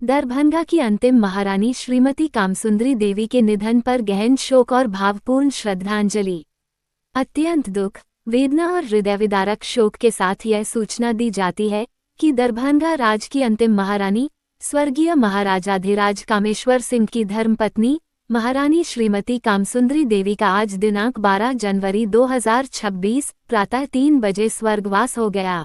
दरभंगा की अंतिम महारानी श्रीमती कामसुंदरी देवी के निधन पर गहन शोक और भावपूर्ण श्रद्धांजलि। अत्यंत दुख, वेदना और हृदयविदारक शोक के साथ यह सूचना दी जाती है कि दरभंगा राज की अंतिम महारानी स्वर्गीय महाराजाधिराज कामेश्वर सिंह की धर्मपत्नी महारानी श्रीमती कामसुंदरी देवी का आज दिनांक 12 जनवरी 2026 प्रातः 3 बजे स्वर्गवास हो गया।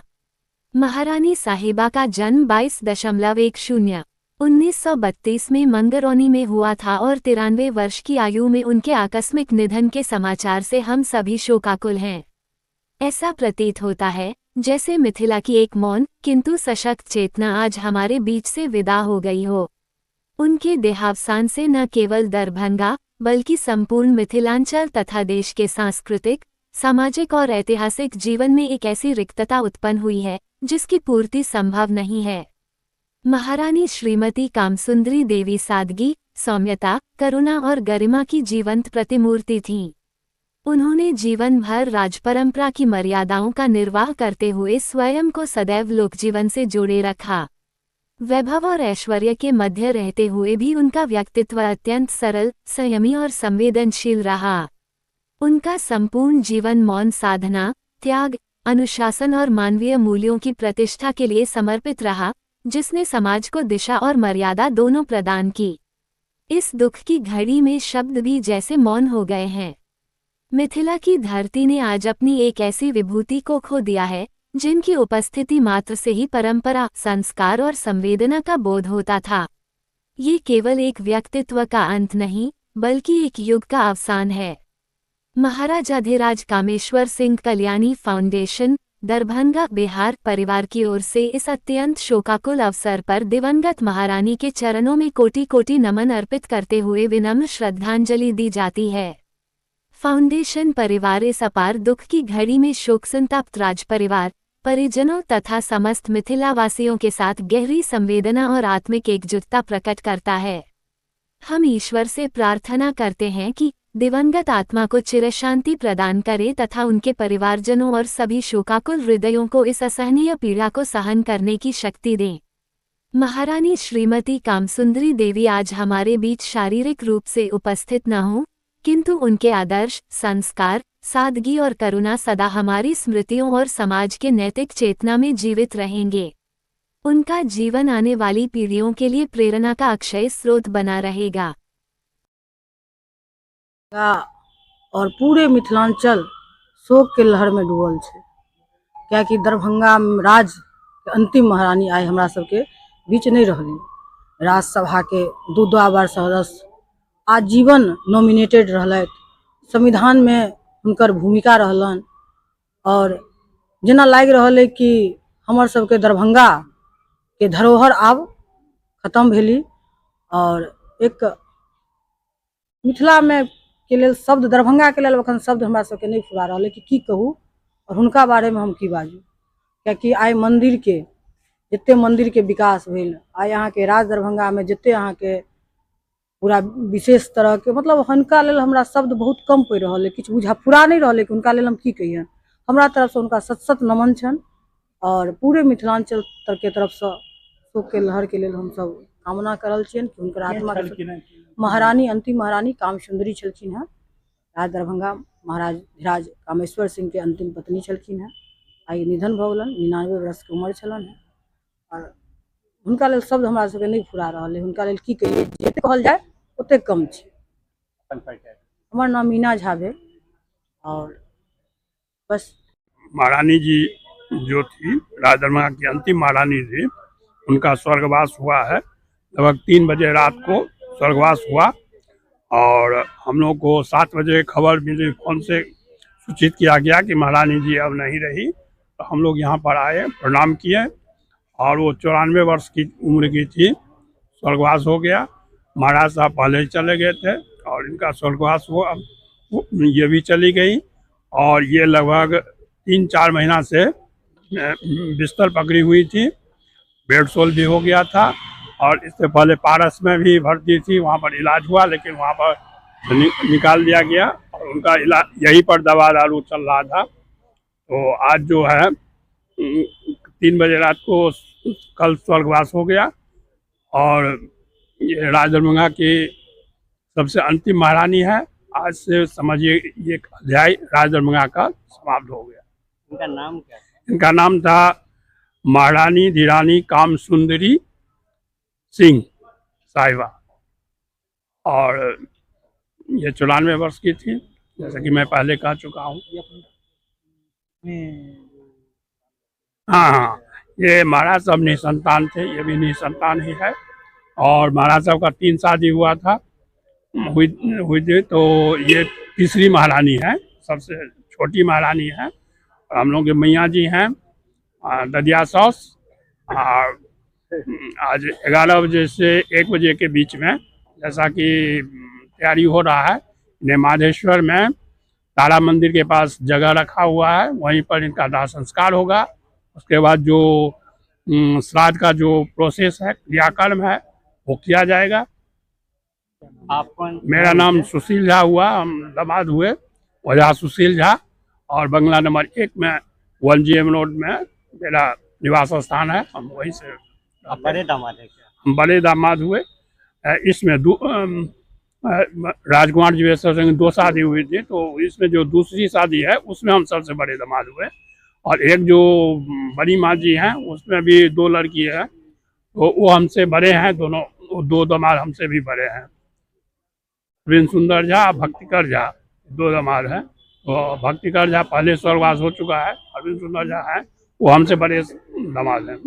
महारानी साहिबा का जन्म 22.10 1932 में मंगरौनी में हुआ था और 93 वर्ष की आयु में उनके आकस्मिक निधन के समाचार से हम सभी शोकाकुल हैं। ऐसा प्रतीत होता है जैसे मिथिला की एक मौन किंतु सशक्त चेतना आज हमारे बीच से विदा हो गई हो। उनके देहावसान से न केवल दरभंगा बल्कि संपूर्ण मिथिलांचल तथा देश के सांस्कृतिक, सामाजिक और ऐतिहासिक जीवन में एक ऐसी रिक्तता उत्पन्न हुई है जिसकी पूर्ति संभव नहीं है। महारानी श्रीमती कामसुंदरी देवी सादगी, सौम्यता, करुणा और गरिमा की जीवंत प्रतिमूर्ति थीं। उन्होंने जीवन भर राजपरंपरा की मर्यादाओं का निर्वाह करते हुए स्वयं को सदैव लोकजीवन से जोड़े रखा। वैभव और ऐश्वर्य के मध्य रहते हुए भी उनका व्यक्तित्व अत्यंत सरल, संयमी और संवेदनशील रहा। उनका संपूर्ण जीवन मौन साधना, त्याग, अनुशासन और मानवीय मूल्यों की प्रतिष्ठा के लिए समर्पित रहा, जिसने समाज को दिशा और मर्यादा दोनों प्रदान की। इस दुख की घड़ी में शब्द भी जैसे मौन हो गए हैं। मिथिला की धरती ने आज अपनी एक ऐसी विभूति को खो दिया है जिनकी उपस्थिति मात्र से ही परंपरा, संस्कार और संवेदना का बोध होता था। ये केवल एक व्यक्तित्व का अंत नहीं बल्कि एक युग का अवसान है। महाराजाधिराज कामेश्वर सिंह कल्याणी फाउंडेशन, दरभंगा, बिहार परिवार की ओर से इस अत्यंत शोकाकुल अवसर पर दिवंगत महारानी के चरणों में कोटि कोटि नमन अर्पित करते हुए विनम्र श्रद्धांजलि दी जाती है। फाउंडेशन परिवार इस अपार दुख की घड़ी में शोक संतप्त राज परिवार, परिजनों तथा समस्त मिथिलावासियों के साथ गहरी संवेदना और आत्मिक एकजुटता प्रकट करता है। हम ईश्वर से प्रार्थना करते हैं कि दिवंगत आत्मा को चिरशांति प्रदान करे तथा उनके परिवारजनों और सभी शोकाकुल हृदयों को इस असहनीय पीड़ा को सहन करने की शक्ति दें। महारानी श्रीमती कामसुंदरी देवी आज हमारे बीच शारीरिक रूप से उपस्थित न हों, किंतु उनके आदर्श, संस्कार, सादगी और करुणा सदा हमारी स्मृतियों और समाज के नैतिक चेतना में जीवित रहेंगे। उनका जीवन आने वाली पीढ़ियों के लिए प्रेरणा का अक्षय स्रोत बना रहेगा। और पूरे मिथिलांचल शोक के लहर में डूबल है, क्या कि दरभंगा राज के अंतिम महारानी आए हमरा सबके बीच नहीं रहली। राज्यसभा के 2 बार सदस्य, आजीवन नॉमिनेटेड रहलथि, संविधान में हुनकर भूमिका रहलन और जेना लाग रहल है कि हमर सबके दरभंगा के धरोहर आब खत्म भेली। और एक मिथिला में के लेल शब्द, दरभंगा के लेल अखन शब्द हमरा सबके नहीं फुरा रहल है कि की कहूँ और हुनका बारे में हम की बाजू। कियाकि आइ मंदिर के जते मंदिर के विकास भेल, आइ अहाँ के राज दरभंगा में जते अहाँ के पूरा विशेष तरह के, मतलब हुनका लेल हमरा शब्द बहुत कम पड़ रहा है, किछु बुझा फुरा नहीं रहा है कि हुनका लेल हम की कहिए। हमरा तरफ से उनका सत सत नमन छन और पूरे मिथिलांचल के तरफ से शोक के लहर के लेल हम सब कामना करल छियन कि हुनकर आत्मा महारानी, अंतिम महारानी कामसुंदरी छलखिन हैं। राज दरभंगा महाराज धीराज कामेश्वर सिंह के अंतिम पत्नी छलखिन हैं। आई निधन भ गेलन, 99 वर्ष के उम्र छलन है और हुनका लेल शब्द हमरा सबके नहीं फुरा रहा है। हुनका लेल की कहिए, जते कहल जाए ओते कम छै। हमर नाम मीना झा भेल और बस। महारानी जी जो थी, राज दरभंगा की अंतिम महारानी थी, उनका स्वर्गवास हुआ है। लगभग 3 बजे रात को स्वर्गवास हुआ और हम लोग को 7 बजे खबर मिली, फोन से सूचित किया गया कि महारानी जी अब नहीं रही। तो हम लोग यहाँ पर आए, प्रणाम किए और वो 94 वर्ष की उम्र की थी, स्वर्गवास हो गया। महाराज साहब पहले ही चले गए थे और इनका स्वर्गवास हुआ, ये भी चली गई और ये लगभग 3-4 महीना से बिस्तर पकड़ी हुई थी। बेड सोल भी हो गया था और इससे पहले पारस में भी भर्ती थी, वहाँ पर इलाज हुआ लेकिन वहाँ पर निकाल दिया गया और उनका इलाज यहीं पर दवा दारू चल रहा था। तो आज जो है 3 बजे रात को कल स्वर्गवास हो गया और ये राज दरभंगा की सबसे अंतिम महारानी है। आज से समझिए ये अध्याय राज दरभंगा का समाप्त हो गया। इनका नाम क्या है? इनका नाम था महारानी धीरानी कामसुंदरी सिंह साहिबा, और ये 94 वर्ष की थी, जैसा कि मैं पहले कह चुका हूँ। हाँ हाँ, ये महाराज साहब निसंतान थे, ये भी निसंतान ही है। और महाराज साहब का 3 शादी हुआ था, हुई थी, तो ये तीसरी महारानी है, सबसे छोटी महारानी है। और हम लोग के मैया जी हैं ददिया सॉस। और आज 11 बजे से 1 बजे के बीच में, जैसा कि तैयारी हो रहा है, इन्हें माधेश्वर में तारा मंदिर के पास जगह रखा हुआ है, वहीं पर इनका दाह संस्कार होगा। उसके बाद जो श्राद्ध का जो प्रोसेस है, क्रियाकर्म है, वो किया जाएगा। आप कौन? मेरा नाम सुशील झा हुआ, हम दामाद हुए वजह सुशील झा, और बंगला नंबर 1 में 1GM रोड में मेरा निवास स्थान है, हम वहीं से। आप बड़े दामाद है क्या? हम बड़े दामाद हुए। इसमें राजकुमार जी संग 2 शादी हुई थी, तो इसमें जो दूसरी शादी है उसमें हम सबसे बड़े दामाद हुए। और एक जो बड़ी माँ जी हैं उसमें भी 2 लड़की है, तो वो हमसे बड़े हैं, दोनों 2 दामाद हमसे भी बड़े हैं। अरविंद सुंदर झा, भक्तिकर झा 2 दामाद हैं। तो भक्तिकर झा पहले स्वर्गवास हो चुका है, अरविंद सुंदर झा है, वो हमसे बड़े दामाद हैं।